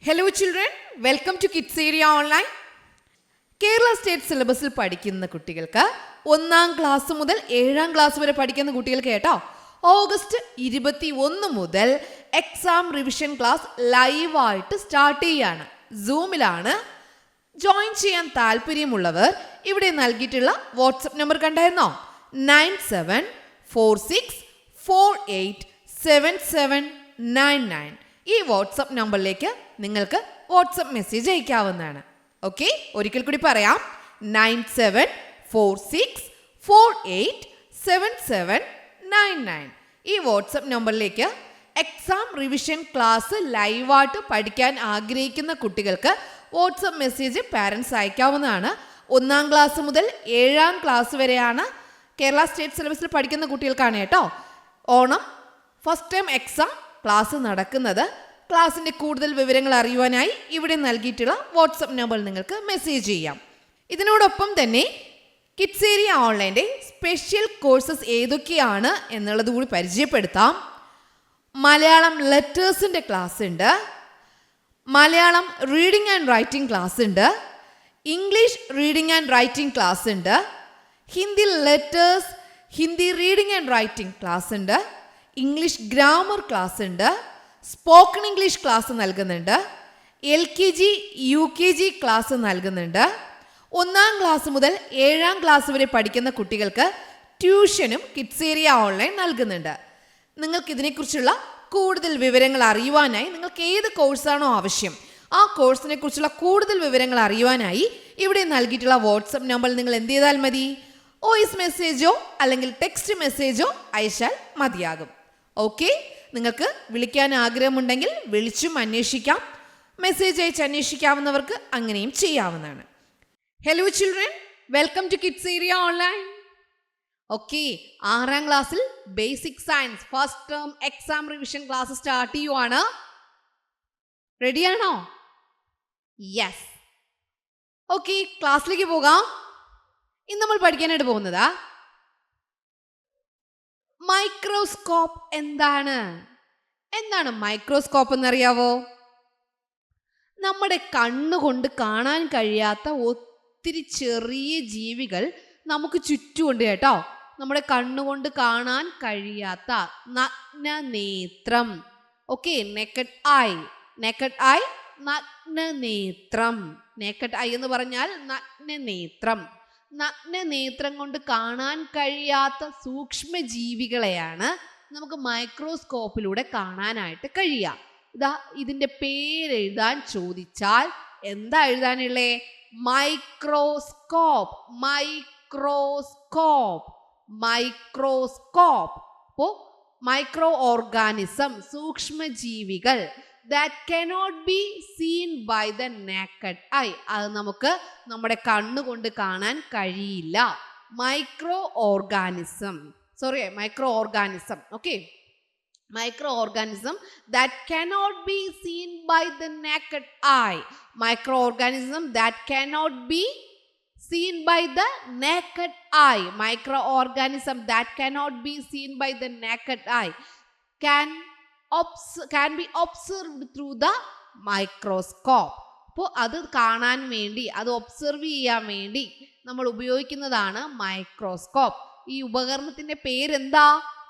Hello children, welcome to kids area online. Kerala state സിലബസിൽ പഠിക്കുന്ന കുട്ടികൾക്ക് 1-ാം ക്ലാസ് മുതൽ 7-ാം ക്ലാസ് വരെ പഠിക്കുന്ന കുട്ടികൾക്ക് കേട്ടോ, ഓഗസ്റ്റ് 21 മുതൽ എക്സാം റിവിഷൻ ക്ലാസ് ലൈവായിട്ട് സ്റ്റാർട്ട് ചെയ്യാണ്. സൂമിലാണ്. ജോയിൻ ചെയ്യാൻ താല്പര്യമുള്ളവർ ഇവിടെ നൽകിയിട്ടുള്ള വാട്സപ്പ് നമ്പർ കണ്ടായിരുന്നോ? 9746487799. ഈ വാട്സപ്പ് നമ്പറിലേക്ക് നിങ്ങൾക്ക് വാട്സപ്പ് മെസ്സേജ് അയക്കാവുന്നതാണ്. ഓക്കെ, ഒരിക്കൽ കൂടി പറയാം. 9746487799. ഈ വാട്സപ്പ് നമ്പറിലേക്ക് എക്സാം റിവിഷൻ ക്ലാസ് ലൈവായിട്ട് പഠിക്കാൻ ആഗ്രഹിക്കുന്ന കുട്ടികൾക്ക് വാട്സപ്പ് മെസ്സേജ് പാരൻസ് അയക്കാവുന്നതാണ്. 1-ാം ക്ലാസ് മുതൽ 7-ാം ക്ലാസ് വരെയാണ് കേരള സ്റ്റേറ്റ് സിലബസിൽ പഠിക്കുന്ന കുട്ടികൾക്കാണ് കേട്ടോ Onam first time exam class നടക്കുന്നത്. ക്ലാസ്സിൻ്റെ കൂടുതൽ വിവരങ്ങൾ അറിയുവാനായി ഇവിടെ നൽകിയിട്ടുള്ള വാട്സപ്പ് നമ്പറിൽ നിങ്ങൾക്ക് മെസ്സേജ് ചെയ്യാം. ഇതിനോടൊപ്പം തന്നെ കിഡ്സ് ഏരിയ ഓൺലൈൻ്റെ സ്പെഷ്യൽ കോഴ്സസ് ഏതൊക്കെയാണ് എന്നുള്ളത് കൂടി പരിചയപ്പെടുത്താം. മലയാളം ലെറ്റേഴ്സിൻ്റെ ക്ലാസ് ഉണ്ട്, Malayalam reading and writing class ഉണ്ട്, English reading and writing class ഉണ്ട്, Hindi letters, Hindi reading and writing class ഉണ്ട്, ഇംഗ്ലീഷ് ഗ്രാമർ ക്ലാസ് ഉണ്ട്, സ്പോക്കൺ ഇംഗ്ലീഷ് ക്ലാസ് നൽകുന്നുണ്ട്, LKG UKG ക്ലാസ് നൽകുന്നുണ്ട്. 1-ാം ക്ലാസ് മുതൽ 7-ാം ക്ലാസ് വരെ പഠിക്കുന്ന കുട്ടികൾക്ക് ട്യൂഷനും കിഡ്സ് ഏരിയ ഓൺലൈൻ നൽകുന്നുണ്ട്. നിങ്ങൾക്ക് ഇതിനെക്കുറിച്ചുള്ള കൂടുതൽ വിവരങ്ങൾ അറിയുവാനായി നിങ്ങൾക്ക് ഏത് കോഴ്സാണോ ആവശ്യം, ആ കോഴ്സിനെ കുറിച്ചുള്ള കൂടുതൽ വിവരങ്ങൾ അറിയുവാനായി ഇവിടെ നൽകിയിട്ടുള്ള വാട്സപ്പ് നമ്പറിൽ നിങ്ങൾ എന്ത് ചെയ്താൽ മതി? വോയിസ് മെസ്സേജോ അല്ലെങ്കിൽ ടെക്സ്റ്റ് മെസ്സേജോ അയച്ചാൽ മതിയാകും. ഓക്കെ, നിങ്ങൾക്ക് വിളിക്കാൻ ആഗ്രഹമുണ്ടെങ്കിൽ വിളിച്ചും അന്വേഷിക്കാം. മെസ്സേജ് അയച്ച് അന്വേഷിക്കാവുന്നവർക്ക് അങ്ങനെയും ചെയ്യാവുന്നതാണ്. Hello children, welcome to kids area online. Okay, 6-ാം ക്ലാസ്സിൽ basic science first term exam revision class start ചെയ്യുവാണ്. റെഡിയാണോ? യെസ്. ഓക്കെ, ക്ലാസ്സിലേക്ക് പോകാം. ഇന്ന് നമ്മൾ പഠിക്കാനായിട്ട് പോകുന്നതാ മൈക്രോസ്കോപ്പ്. എന്താണ് മൈക്രോസ്കോപ്പ് എന്നറിയാവോ? നമ്മുടെ കണ്ണുകൊണ്ട് കാണാൻ കഴിയാത്ത ഒത്തിരി ചെറിയ ജീവികൾ നമുക്ക് ചുറ്റുമുണ്ട് കേട്ടോ. നമ്മുടെ കണ്ണുകൊണ്ട് കാണാൻ കഴിയാത്ത നഗ്നനേത്രം. ഓക്കെ, നെക്കഡ് ഐ, നഗ്നനേത്രം. നെക്കഡ് ഐ എന്ന് പറഞ്ഞാൽ നഗ്നനേത്രം. നഗ്നനേത്രം കൊണ്ട് കാണാൻ കഴിയാത്ത സൂക്ഷ്മജീവികളെയാണ് നമുക്ക് മൈക്രോസ്കോപ്പിലൂടെ കാണാനായിട്ട് കഴിയുക. ഇതിൻ്റെ പേരെഴുതാൻ ചോദിച്ചാൽ എന്താ എഴുതാനുള്ളേ? മൈക്രോസ്കോപ്പ്. അപ്പോൾ മൈക്രോ ഓർഗാനിസം, സൂക്ഷ്മജീവികൾ that cannot be seen by the naked eye. അത് നമുക്ക് നമ്മുടെ കണ്ണുകൊണ്ട് കാണാൻ കഴിയില്ല. Micro organism. Okay, micro organism that cannot be seen by the naked eye. Micro organism that cannot be seen by the naked eye. Micro organism that cannot be seen by the naked eye can be observed through the microscope. അപ്പോൾ അത് കാണാൻ വേണ്ടി, അത് observe ചെയ്യാൻ വേണ്ടി നമ്മൾ ഉപയോഗിക്കുന്നതാണ് microscope. ഈ ഉപകരണത്തിന്റെ പേരെന്താ?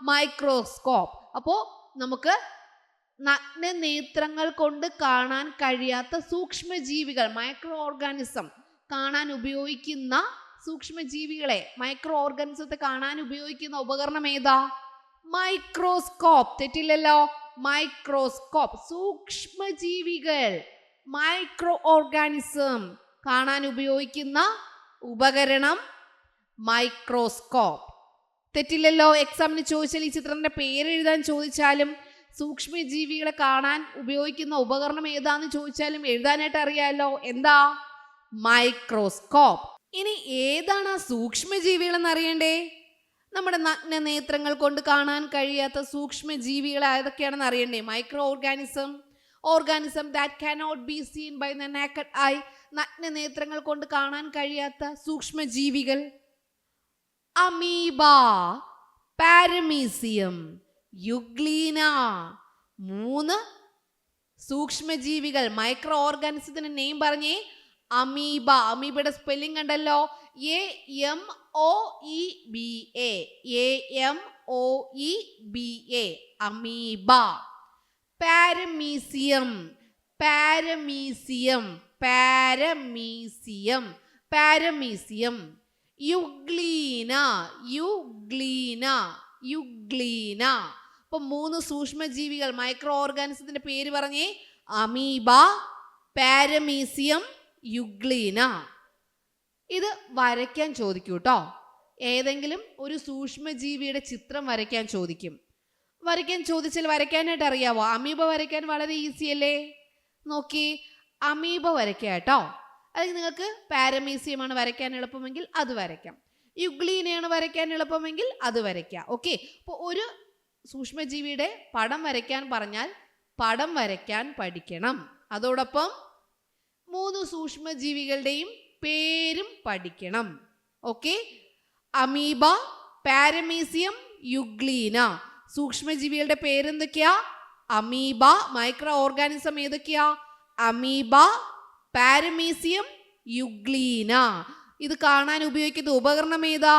മൈക്രോസ്കോപ്പ്. അപ്പോൾ നമുക്ക് നഗ്നനേത്രങ്ങൾ കൊണ്ട് കാണാൻ കഴിയാത്ത സൂക്ഷ്മജീവികൾ, മൈക്രോ ഓർഗാനിസം കാണാൻ ഉപയോഗിക്കുന്ന സൂക്ഷ്മജീവികളെ, മൈക്രോ ഓർഗാനിസത്തെ കാണാൻ ഉപയോഗിക്കുന്ന ഉപകരണം ഏതാ? മൈക്രോസ്കോപ്പ്. തെറ്റില്ലല്ലോ. മൈക്രോസ്കോപ്പ്, സൂക്ഷ്മജീവികൾ, മൈക്രോ ഓർഗാനിസം കാണാൻ ഉപയോഗിക്കുന്ന ഉപകരണം മൈക്രോസ്കോപ്പ്. തെറ്റില്ലല്ലോ. എക്സാമിന് ചോദിച്ചാൽ ഈ ചിത്രത്തിന്റെ പേരെഴുതാൻ ചോദിച്ചാലും സൂക്ഷ്മജീവികളെ കാണാൻ ഉപയോഗിക്കുന്ന ഉപകരണം ഏതാന്ന് ചോദിച്ചാലും എഴുതാനായിട്ട് അറിയാമല്ലോ. എന്താ? മൈക്രോസ്കോപ്പ്. ഇനി ഏതാണ് ആ സൂക്ഷ്മജീവികൾ എന്നറിയണ്ടേ? നമ്മുടെ നഗ്നനേത്രങ്ങൾ കൊണ്ട് കാണാൻ കഴിയാത്ത സൂക്ഷ്മജീവികൾ ഏതൊക്കെയാണെന്ന് അറിയണ്ടേ? Microorganism that cannot be seen by the naked eye. നഗ്നനേത്രങ്ങൾ കൊണ്ട് കാണാൻ കഴിയാത്ത സൂക്ഷ്മജീവികൾ അമീബ, പാരമീസിയം, യുഗ്ലീന. 3 സൂക്ഷ്മജീവികൾ മൈക്രോ ഓർഗാനിസത്തിന്റെ നെയിം പറഞ്ഞേ. അമീബ. അമീബയുടെ സ്പെല്ലിംഗ് കണ്ടല്ലോ, AMOEBA. AMOEBA, amoeba. Paramecium. Paramecium. Paramecium. Paramecium. Euglena. Euglena. Euglena. അപ്പൊ 3 സൂക്ഷ്മജീവികൾ മൈക്രോ ഓർഗാനിസത്തിന്റെ പേര് പറഞ്ഞേ. Amoeba, paramecium, euglena. ഇത് വരയ്ക്കാൻ ചോദിക്കൂ കേട്ടോ. ഏതെങ്കിലും ഒരു സൂക്ഷ്മജീവിയുടെ ചിത്രം വരയ്ക്കാൻ ചോദിക്കും. വരയ്ക്കാൻ ചോദിച്ചാൽ വരയ്ക്കാനായിട്ട് അറിയാവോ? അമീബ വരയ്ക്കാൻ വളരെ ഈസി അല്ലേ? നോക്കി, അമീബ വരയ്ക്കുക കേട്ടോ. അല്ലെങ്കിൽ നിങ്ങൾക്ക് പാരമീസിയമാണ് വരയ്ക്കാൻ എളുപ്പമെങ്കിൽ അത് വരയ്ക്കാം. യുഗ്ലീനയാണ് വരയ്ക്കാൻ എളുപ്പമെങ്കിൽ അത് വരയ്ക്കാം. ഓക്കെ. അപ്പോൾ ഒരു സൂക്ഷ്മജീവിയുടെ പടം വരയ്ക്കാൻ പറഞ്ഞാൽ പടം വരയ്ക്കാൻ പഠിക്കണം. അതോടൊപ്പം 3 സൂക്ഷ്മജീവികളുടെയും പേരും പഠിക്കണം. ഓക്കെ. Amoeba, paramecium, euglena. സൂക്ഷ്മജീവികളുടെ പേരെന്തൊക്കെയാ? അമീബ. മൈക്രോ ഓർഗാനിസം ഏതൊക്കെയാ? Amoeba, paramecium, euglena. ഇത് കാണാൻ ഉപയോഗിക്കുന്ന ഉപകരണം ഏതാ?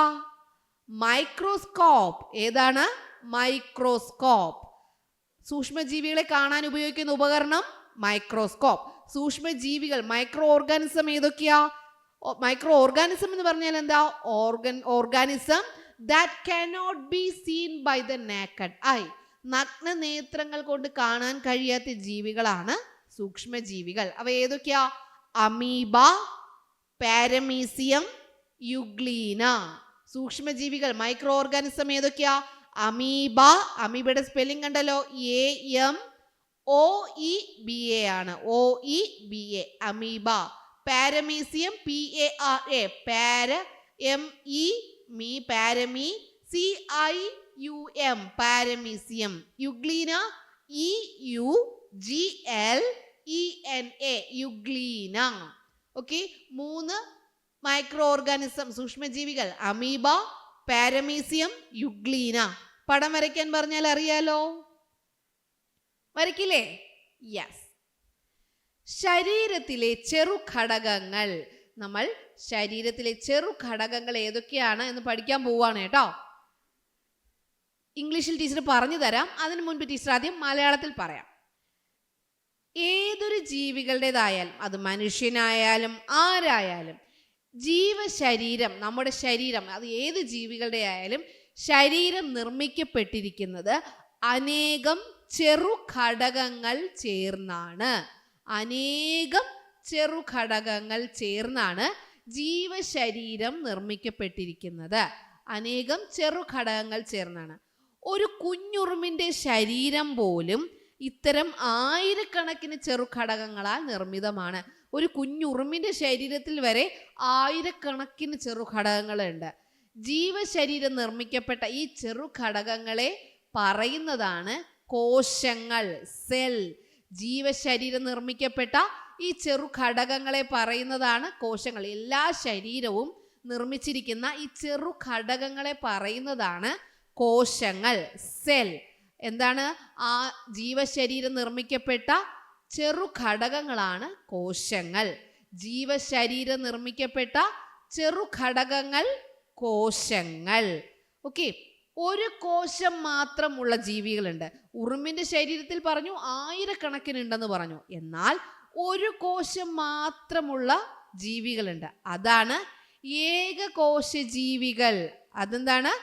മൈക്രോസ്കോപ്പ്. ഏതാണ്? മൈക്രോസ്കോപ്പ്. സൂക്ഷ്മജീവികളെ കാണാൻ ഉപയോഗിക്കുന്ന ഉപകരണം മൈക്രോസ്കോപ്പ്. സൂക്ഷ്മജീവികൾ മൈക്രോ ഓർഗാനിസം ഏതൊക്കെയാ? മൈക്രോ ഓർഗാനിസം എന്ന് പറഞ്ഞാൽ എന്താ? Organism that cannot be seen by the naked eye. നഗ്ന നേത്രങ്ങൾ കൊണ്ട് കാണാൻ കഴിയാത്ത ജീവികളാണ് സൂക്ഷ്മജീവികൾ. അവ ഏതൊക്കെയാ? Amoeba, paramecium, euglena. സൂക്ഷ്മജീവികൾ മൈക്രോ ഓർഗാനിസം ഏതൊക്കെയാ? അമീബ. അമീബയുടെ സ്പെല്ലിംഗ് കണ്ടല്ലോ, AMOEBA ആണ്. OEBA, amoeba. Paramecium, PARA, para. ME പാരമി. CIUM, paramecium. Euglena, EUGLENA, euglena. Okay. 3 microorganism സൂക്ഷ്മജീവികൾ അമീബ, പാരമീസിയം, യുഗ്ലീന. പടം വരയ്ക്കാൻ പറഞ്ഞാൽ അറിയാലോ, വരയ്ക്കില്ലേ? യെസ്. ശരീരത്തിലെ ചെറുഘടകങ്ങൾ. നമ്മൾ ശരീരത്തിലെ ചെറുഘടകങ്ങൾ ഏതൊക്കെയാണ് എന്ന് പഠിക്കാൻ പോവാണ് കേട്ടോ. ഇംഗ്ലീഷിൽ ടീച്ചർ പറഞ്ഞു തരാം. അതിനു മുൻപ് ടീച്ചർ ആദ്യം മലയാളത്തിൽ പറയാം. ഏതൊരു ജീവികളുടേതായാലും, അത് മനുഷ്യനായാലും ആരായാലും, ജീവശരീരം, നമ്മുടെ ശരീരം, അത് ഏത് ജീവികളുടെ ആയാലും ശരീരം നിർമ്മിക്കപ്പെട്ടിരിക്കുന്നത് അനേകം ചെറുഘടകങ്ങൾ ചേർന്നാണ്. അനേകം ചെറുഘടകങ്ങൾ ചേർന്നാണ് ജീവശരീരം നിർമ്മിക്കപ്പെട്ടിരിക്കുന്നത്. അനേകം ചെറുഘടകങ്ങൾ ചേർന്നാണ്. ഒരു കുഞ്ഞുറുമ്പിൻ്റെ ശരീരം പോലും ഇത്തരം ആയിരക്കണക്കിന് ചെറുഘടകങ്ങളാൽ നിർമ്മിതമാണ്. ഒരു കുഞ്ഞുറുമ്പിൻ്റെ ശരീരത്തിൽ വരെ ആയിരക്കണക്കിന് ചെറുഘടകങ്ങളുണ്ട്. ജീവശരീരം നിർമ്മിക്കപ്പെട്ട ഈ ചെറുഘടകങ്ങളെ പറയുന്നതാണ് കോശങ്ങൾ, സെൽ. ജീവശരീരം നിർമ്മിക്കപ്പെട്ട ഈ ചെറുഘടകങ്ങളെ പറയുന്നതാണ് കോശങ്ങൾ. എല്ലാ ശരീരവും നിർമ്മിച്ചിരിക്കുന്ന ഈ ചെറുഘടകങ്ങളെ പറയുന്നതാണ് കോശങ്ങൾ, സെൽ. എന്താണ്? ആ ജീവശരീരം നിർമ്മിക്കപ്പെട്ട ചെറുഘടകങ്ങളാണ് കോശങ്ങൾ. ജീവശരീരം നിർമ്മിക്കപ്പെട്ട ചെറുഘടകങ്ങൾ കോശങ്ങൾ. ഓക്കെ. ഒരു കോശം മാത്രമുള്ള ജീവികളുണ്ട്. ഉറുമ്പിന്റെ ശരീരത്തിൽ പറഞ്ഞു ആയിരക്കണക്കിനുണ്ടെന്ന് പറഞ്ഞു. എന്നാൽ ഒരു കോശം മാത്രമുള്ള ജീവികളുണ്ട്. അതാണ് ഏകകോശ ജീവികൾ. അതെന്താണ്?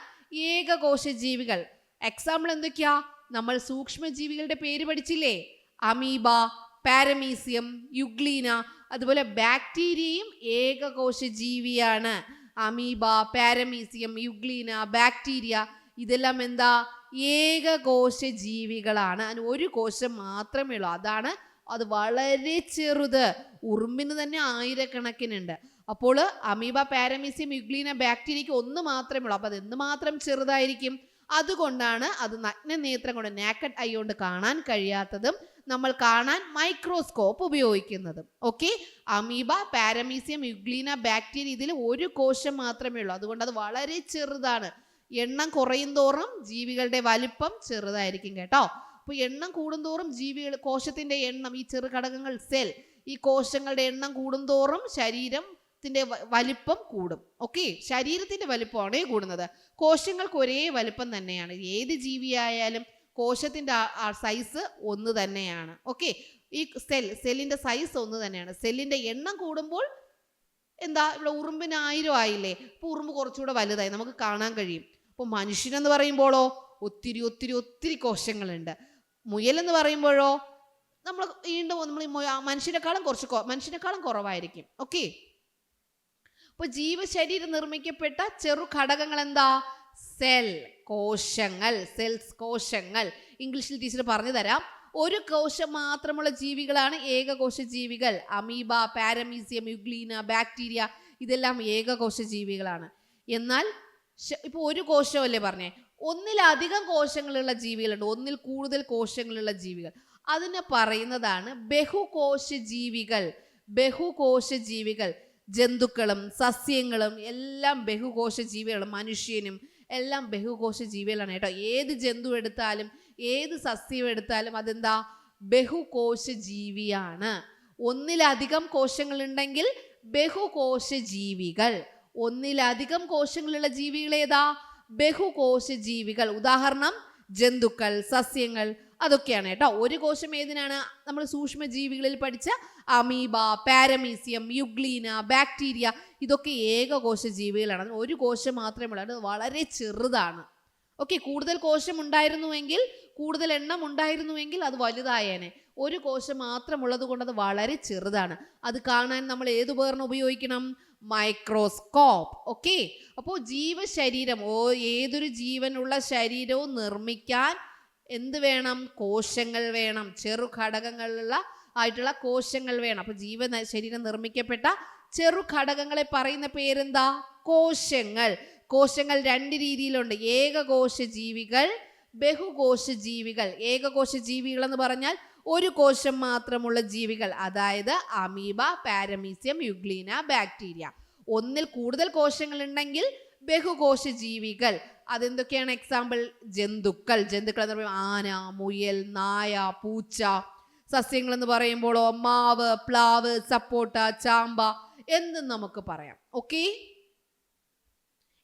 ഏകകോശ ജീവികൾ. എക്സാമ്പിൾ എന്തൊക്കെയാ? നമ്മൾ സൂക്ഷ്മജീവികളുടെ പേര് പഠിച്ചില്ലേ? Amoeba, paramecium, euglena. അതുപോലെ ബാക്ടീരിയയും ഏകകോശ ജീവിയാണ്. അമീബ, പാരമീസിയം, യുഗ്ലീന, ബാക്ടീരിയ, ഇതെല്ലാം എന്താ? ഏകകോശ ജീവികളാണ്. അതിന് ഒരു കോശം മാത്രമേ ഉള്ളൂ. അതാണ് അത് വളരെ ചെറുത്. ഉറുമ്പിന് തന്നെ ആയിരക്കണക്കിനുണ്ട്. അപ്പോൾ അമീബ, പാരമീസിയം, യുഗ്ലീന, ബാക്ടീരിയയ്ക്ക് ഒന്ന് മാത്രമേ ഉള്ളൂ. അപ്പോൾ അത് എന്തുമാത്രം ചെറുതായിരിക്കും? അതുകൊണ്ടാണ് അത് നഗ്നനേത്രം കൊണ്ട്, നാക്കഡ് ഐ കൊണ്ട് കാണാൻ കഴിയാത്തതും നമ്മൾ കാണാൻ മൈക്രോസ്കോപ്പ് ഉപയോഗിക്കുന്നതും. Okay. Amoeba, paramecium, euglena, bacteria, ഇതിൽ ഒരു കോശം മാത്രമേ ഉള്ളൂ. അതുകൊണ്ട് അത് വളരെ ചെറുതാണ്. എണ്ണം കുറയും തോറും ജീവികളുടെ വലിപ്പം ചെറുതായിരിക്കും കേട്ടോ. അപ്പോൾ എണ്ണം കൂടുന്തോറും ജീവികൾ, കോശത്തിന്റെ എണ്ണം, ഈ ചെറു ഘടകങ്ങൾ സെൽ, ഈ കോശങ്ങളുടെ എണ്ണം കൂടുന്തോറും ശരീരത്തിന്റെ വലിപ്പം കൂടും. ഓക്കെ, ശരീരത്തിന്റെ വലിപ്പമാണ് കൂടുന്നത്. കോശങ്ങൾക്ക് ഒരേ വലിപ്പം തന്നെയാണ്. ഏത് ജീവിയായാലും കോശത്തിന്റെ സൈസ് ഒന്ന് തന്നെയാണ്. ഓക്കെ, ഈ സെല്ലിന്റെ സൈസ് ഒന്ന് തന്നെയാണ്. സെല്ലിന്റെ എണ്ണം കൂടുമ്പോൾ എന്താ, ഇവിടെ ഉറുമ്പിന് 1000 ആയില്ലേ, അപ്പോൾ ഉറുമ്പ് കുറച്ചുകൂടെ വലുതായി നമുക്ക് കാണാൻ കഴിയും. അപ്പോൾ മനുഷ്യനെന്ന് പറയുമ്പോഴോ ഒത്തിരി ഒത്തിരി ഒത്തിരി കോശങ്ങളുണ്ട്. മുയലെന്ന് പറയുമ്പോഴോ നമ്മൾ വീണ്ടും മനുഷ്യനെക്കാളും കുറവായിരിക്കും. ഓക്കെ, അപ്പോൾ ജീവശരീരം നിർമ്മിക്കപ്പെട്ട ചെറു ഘടകങ്ങൾ എന്താ? സെൽ, കോശങ്ങൾ, സെൽസ്, കോശങ്ങൾ. ഇംഗ്ലീഷിൽ ടീച്ചർ പറഞ്ഞു തരാം. ഒരു കോശം മാത്രമുള്ള ജീവികളാണ് ഏകകോശ ജീവികൾ. അമീബ, പാരമീസിയം, യുഗ്ലീന, ബാക്ടീരിയ, ഇതെല്ലാം ഏകകോശ ജീവികളാണ്. എന്നാൽ ഇപ്പോൾ ഒരു കോശമല്ലേ പറഞ്ഞേ, ഒന്നിലധികം കോശങ്ങളുള്ള ജീവികളുണ്ട്, ഒന്നിൽ കൂടുതൽ കോശങ്ങളുള്ള ജീവികൾ. അതിനെ പറയുന്നതാണ് ബഹുകോശ ജീവികൾ. ബഹുകോശ ജീവികൾ, ജന്തുക്കളും സസ്യങ്ങളും എല്ലാം ബഹുകോശ ജീവികളും, മനുഷ്യനും എല്ലാം ബഹുകോശ ജീവികളാണ് കേട്ടോ. ഏത് ജന്തു എടുത്താലും ഏത് സസ്യം എടുത്താലും അതെന്താ? ബഹുകോശ ജീവിയാണ്. ഒന്നിലധികം കോശങ്ങൾ ഉണ്ടെങ്കിൽ ബഹുകോശ ജീവികൾ. ഒന്നിലധികം കോശങ്ങളുള്ള ജീവികൾ ഏതാ? ബഹുകോശ ജീവികൾ. ഉദാഹരണം ജന്തുക്കൾ, സസ്യങ്ങൾ, അതൊക്കെയാണ് കേട്ടോ. ഒരു കോശം ഏതിനാണ്? നമ്മൾ സൂക്ഷ്മജീവികളിൽ പഠിച്ച അമീബ, പാരമീസിയം, യുഗ്ലീന, ബാക്ടീരിയ, ഇതൊക്കെ ഏകകോശ ജീവികളാണ്. ഒരു കോശം മാത്രമേ ഉള്ളൂ, അത് വളരെ ചെറുതാണ്. ഓക്കെ, കൂടുതൽ കോശം ഉണ്ടായിരുന്നുവെങ്കിൽ, കൂടുതൽ എണ്ണം ഉണ്ടായിരുന്നുവെങ്കിൽ അത് വലുതായേനെ. ഒരു കോശം മാത്രമുള്ളത് കൊണ്ട് അത് വളരെ ചെറുതാണ്. അത് കാണാൻ നമ്മൾ ഏത് ഉപകരണം ഉപയോഗിക്കണം? മൈക്രോസ്കോപ്പ്. ഓക്കെ, അപ്പോൾ ജീവശരീരം, ഏതൊരു ജീവനുള്ള ശരീരവും നിർമ്മിക്കാൻ എന്ത് വേണം? കോശങ്ങൾ വേണം. ചെറു ഘടകങ്ങളുള്ള ആയിട്ടുള്ള കോശങ്ങൾ വേണം. അപ്പോൾ ശരീരം നിർമ്മിക്കപ്പെട്ട ചെറു ഘടകങ്ങളെ പറയുന്ന പേരെന്താ? കോശങ്ങൾ. കോശങ്ങൾ 2 രീതിയിലുണ്ട്: ഏകകോശ ജീവികൾ, ബഹുകോശ ജീവികൾ. ഏകകോശ ജീവികൾ എന്ന് പറഞ്ഞാൽ ഒരു കോശം മാത്രമുള്ള ജീവികൾ, അതായത് അമീബ, പാരമീസിയം, യുഗ്ലീന, ബാക്ടീരിയ. ഒന്നിൽ കൂടുതൽ കോശങ്ങൾ ഉണ്ടെങ്കിൽ ബഹുകോശ ജീവികൾ. അതെന്തൊക്കെയാണ്? എക്സാമ്പിൾ ജന്തുക്കൾ. ജന്തുക്കൾ എന്ന് പറയുമ്പോൾ ആന, മുയൽ, നായ, പൂച്ച. സസ്യങ്ങൾ എന്ന് പറയുമ്പോഴോ മാവ്, പ്ലാവ്, സപ്പോട്ട, ചാമ്പ എന്നും നമുക്ക് പറയാം. ഓക്കെ,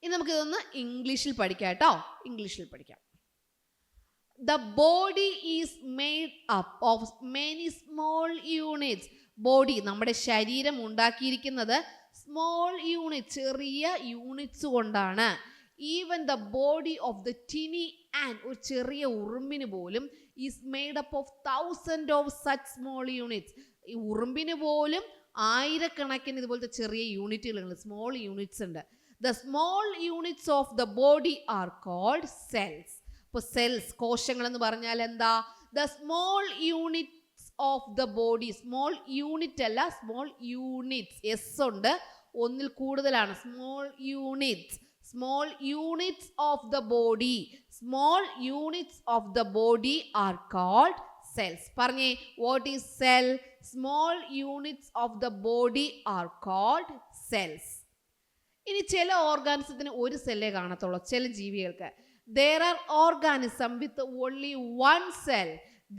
ഇനി നമുക്ക് ഇതൊന്ന് ഇംഗ്ലീഷിൽ പഠിക്കാം കേട്ടോ. ഇംഗ്ലീഷിൽ പഠിക്കാം. The body is made up of many small units. Body, നമ്മുടെ ശരീരം ഉണ്ടാക്കിയിരിക്കുന്നത് സ്മോൾ യൂണിറ്റ്, ചെറിയ യൂണിറ്റ്സ് കൊണ്ടാണ്. Even the body of the Tini and, ഒരു ചെറിയ ഉറുമ്പിന് പോലും is made up of 1000 of such small units. ഈ ഉറുമ്പിന് പോലും ആയിരക്കണക്കിന് ഇതുപോലത്തെ ചെറിയ യൂണിറ്റുകളുണ്ട്, സ്മോൾ യൂണിറ്റ്സ് ഉണ്ട്. The small units of the body are called cells. അപ്പോൾ സെൽസ്, കോശങ്ങൾ എന്ന് പറഞ്ഞാൽ എന്താ? The small units of the body. Small unit അല്ല, സ്മോൾ യൂണിറ്റ്സ്. എസ് ഉണ്ട്, ഒന്നിൽ കൂടുതലാണ്. Small units. Small units of the body. Small units of the body are called cells. പറഞ്ഞേ, what is cell? Small units of the body are called cells. ഇനി ചില ഓർഗാനിസത്തിന് ഒരു സെല്ലേ കാണത്തുള്ളൂ. ചില ജീവികൾക്ക് there are organism with only one cell.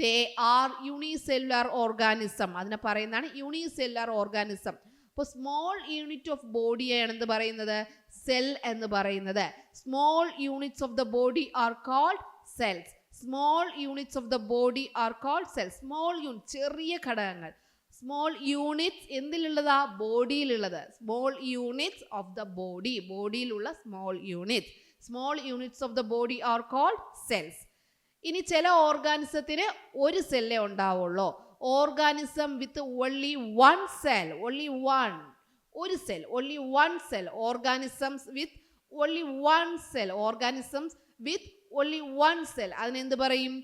They are unicellular organism. അതിനെ പറയുന്നതാണ് യൂണിസെല്ലുലാർ ഓർഗാനിസം. അപ്പോൾ സ്മോൾ യൂണിറ്റ് ഓഫ് ബോഡി ആണ് എന്ത് പറയുന്നത്? സെൽ എന്ന് പറയുന്നത്. Small units of the body are called cells. Small units of the body are called cells. Small unit, ചെറിയ ഘടകങ്ങൾ. സ്മോൾ യൂണിറ്റ്സ് എന്തിലുള്ളതാ? ബോഡിയിലുള്ളത്. Small units of the body, ബോഡിയിലുള്ള small units. Small units of the body are called cells. ഇനി ചില ഓർഗാനിസത്തിന് ഒരു സെല്ലേ ഉണ്ടാവുള്ളൂ. Organism with only one cell, only one, ഒരു cell, only one cell. Organisms with only one cell, organisms with only one cell. അതിനെന്ത് പറയും?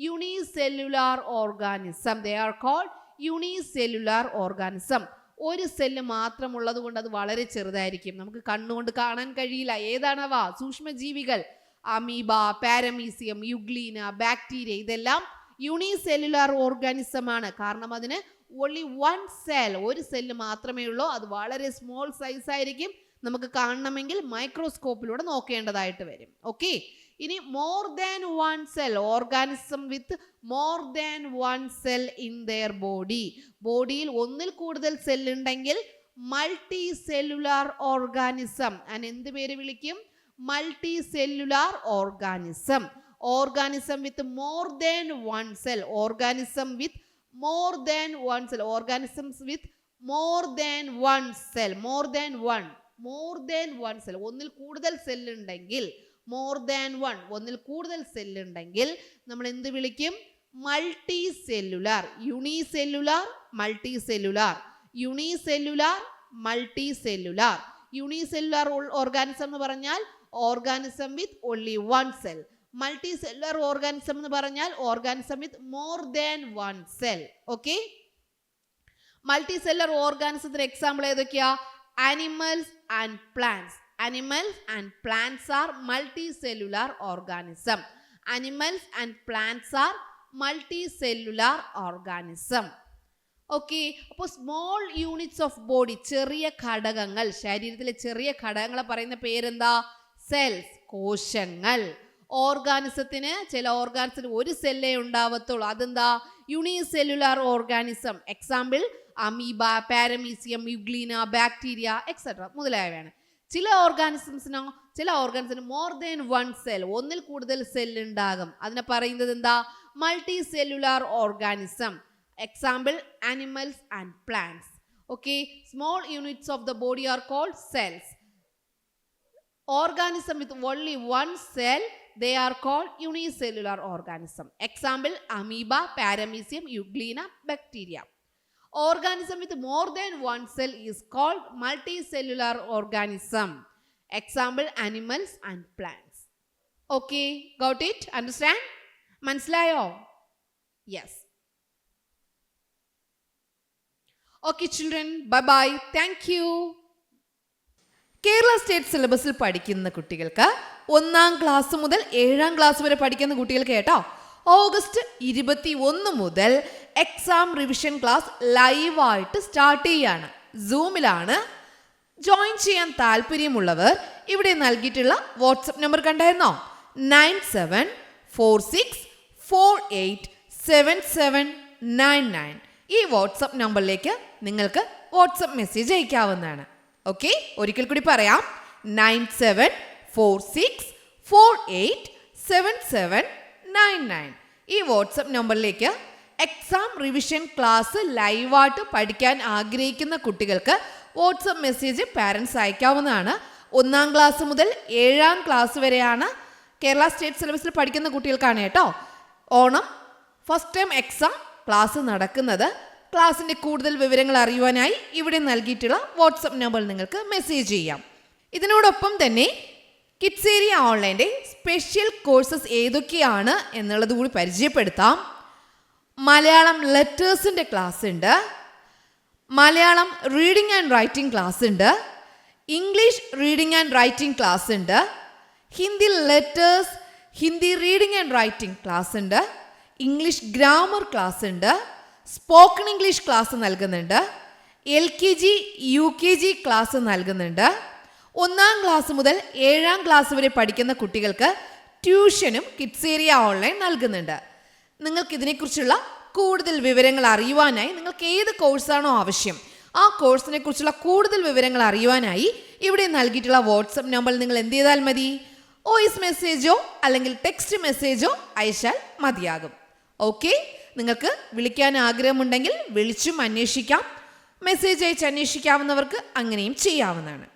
Unicellular organism. They are called unicellular organism. ഒരു സെല്ല് മാത്രമുള്ളത് കൊണ്ട് അത് വളരെ ചെറുതായിരിക്കും, നമുക്ക് കണ്ണുകൊണ്ട് കാണാൻ കഴിയില്ല. ഏതാണവ? സൂക്ഷ്മജീവികൾ. അമീബ, പാരമീസിയം, യുഗ്ലീന, ബാക്ടീരിയ, ഇതെല്ലാം യൂണിസെല്ലുലാർ ഓർഗാനിസം ആണ്. കാരണം അതിന് ഓൺലി വൺ സെൽ, ഒരു സെല്ല് മാത്രമേ ഉള്ളൂ. അത് വളരെ സ്മോൾ സൈസ് ആയിരിക്കും. നമുക്ക് കാണണമെങ്കിൽ മൈക്രോസ്കോപ്പിലൂടെ നോക്കേണ്ടതായിട്ട് വരും. ഓക്കെ, ഇനി more than one cell, organism with more than one cell in there body. ബോഡിയിൽ ഒന്നിൽ കൂടുതൽ സെൽ ഉണ്ടെങ്കിൽ മൾട്ടി സെല്ലുലാർ ഓർഗാനിസം. ഞാൻ എന്ത് പേര് വിളിക്കും? Multicellular organism. Organism with more than one cell, organism with more than one cell, organisms with more than one cell, more than one cell, ഒന്നിൽ കൂടുതൽ സെൽ ഉണ്ടെങ്കിൽ, മോർ ദാൻ വൺ, ഒന്നിൽ കൂടുതൽ cell ഉണ്ടെങ്കിൽ നമ്മൾ എന്ത് വിളിക്കും? Multicellular. Unicellular, multicellular, unicellular, multicellular. Unicellular organism എന്ന് പറഞ്ഞാൽ organism with only one cell. Multicellular organism എന്ന് പറഞ്ഞാൽ organism with more than one cell. Okay, multicellular ഓർഗാനിസത്തിന് എക്സാമ്പിൾ ഏതൊക്കെയാ? Animals and plants. Animals and plants are multicellular organism. Animals and plants are multicellular organism. Okay, അപ്പോൾ small units of body, ചെറിയ ഘടകങ്ങൾ, ശരീരത്തിലെ ചെറിയ ഘടകങ്ങളെ പറയുന്ന പേരെന്താ? സെൽസ്, കോശങ്ങൾ. ഓർഗാനിസത്തിന്, ചില ഓർഗാനിസത്തിന് ഒരു സെല്ലേ ഉണ്ടാവത്തുള്ളൂ. അതെന്താ? Unicellular organism. Example amoeba, paramecium, euglena, bacteria etcetera മുതലായവയാണ്. ചില ഓർഗാനിസത്തിന് മോർ ദാൻ വൺ സെൽ, ഒന്നിൽ കൂടുതൽ സെൽ ഉണ്ടാകും. അതിനെ പറയുന്നത് എന്താ? Multicellular organism. Example animals and plants. Okay, small units of the body are called cells. Organism with only one cell, they are called unicellular organism. Example amoeba, paramecium, euglena, bacteria. Organism with more than one cell is called multicellular organism. Example animals and plants. Okay, got it? Understand? Manslayo? Yes. Okay children, bye bye. Thank you. Kerala state സിലബസിൽ പഠിക്കുന്ന കുട്ടികൾക്ക് 1-ാം class മുതൽ 7-ാം class വരെ പഠിക്കുന്ന കുട്ടികൾക്ക് കേട്ടോ, August 21 മുതൽ exam revision class ലൈവായിട്ട് സ്റ്റാർട്ട് ചെയ്യാണ്. സൂമിലാണ്. ജോയിൻ ചെയ്യാൻ താല്പര്യമുള്ളവർ ഇവിടെ നൽകിയിട്ടുള്ള വാട്സപ്പ് നമ്പർ കണ്ടായിരുന്നോ? 9746487799. ഈ വാട്സപ്പ് നമ്പറിലേക്ക് നിങ്ങൾക്ക് വാട്സപ്പ് മെസ്സേജ് അയക്കാവുന്നതാണ്. ഓക്കെ, ഒരിക്കൽ കൂടി പറയാം. 9746487799. ഈ വാട്സപ്പ് നമ്പറിലേക്ക് എക്സാം റിവിഷൻ ക്ലാസ് ലൈവായിട്ട് പഠിക്കാൻ ആഗ്രഹിക്കുന്ന കുട്ടികൾക്ക് വാട്സപ്പ് മെസ്സേജ് പാരൻസ് അയക്കാവുന്നതാണ്. 1-ാം ക്ലാസ് മുതൽ 7-ാം ക്ലാസ് വരെയാണ് കേരള സ്റ്റേറ്റ് സിലബസിൽ പഠിക്കുന്ന കുട്ടികൾക്കാണ് കേട്ടോ Onam first time exam class നടക്കുന്നത്. ക്ലാസ്സിൻ്റെ കൂടുതൽ വിവരങ്ങൾ അറിയുവാനായി ഇവിടെ നൽകിയിട്ടുള്ള വാട്സപ്പ് നമ്പറിൽ നിങ്ങൾക്ക് മെസ്സേജ് ചെയ്യാം. ഇതിനോടൊപ്പം തന്നെ കിഡ്സ് ഏരിയ ഓൺലൈൻ്റെ സ്പെഷ്യൽ കോഴ്സസ് ഏതൊക്കെയാണ് എന്നുള്ളത് കൂടി പരിചയപ്പെടുത്താം. മലയാളം ലെറ്റേഴ്സിൻ്റെ ക്ലാസ് ഉണ്ട്, Malayalam reading and writing class ഉണ്ട്, English reading and writing class ഉണ്ട്, Hindi letters, Hindi reading and writing class ഉണ്ട്, ഇംഗ്ലീഷ് ഗ്രാമർ ക്ലാസ് ഉണ്ട്, സ്പോക്കൺ ഇംഗ്ലീഷ് ക്ലാസ് നൽകുന്നുണ്ട്, LKG UKG ക്ലാസ് നൽകുന്നുണ്ട്. 1-ാം ക്ലാസ് മുതൽ 7-ാം ക്ലാസ് വരെ പഠിക്കുന്ന കുട്ടികൾക്ക് ട്യൂഷനും കിഡ്സ് ഏരിയ ഓൺലൈൻ നൽകുന്നുണ്ട്. നിങ്ങൾക്ക് ഇതിനെക്കുറിച്ചുള്ള കൂടുതൽ വിവരങ്ങൾ അറിയുവാനായി നിങ്ങൾക്ക് ഏത് കോഴ്സാണോ ആവശ്യം ആ കോഴ്സിനെ കുറിച്ചുള്ള കൂടുതൽ വിവരങ്ങൾ അറിയുവാനായി ഇവിടെ നൽകിയിട്ടുള്ള വാട്സപ്പ് നമ്പറിൽ നിങ്ങൾ എന്ത് ചെയ്താൽ മതി? വോയിസ് മെസ്സേജോ അല്ലെങ്കിൽ ടെക്സ്റ്റ് മെസ്സേജോ അയച്ചാൽ മതിയാകും. ഓക്കെ, നിങ്ങൾക്ക് വിളിക്കാൻ ആഗ്രഹമുണ്ടെങ്കിൽ വിളിച്ചും അന്വേഷിക്കാം. മെസ്സേജ് അയച്ച് അന്വേഷിക്കാവുന്നവർക്ക് അങ്ങനെയും ചെയ്യാവുന്നതാണ്.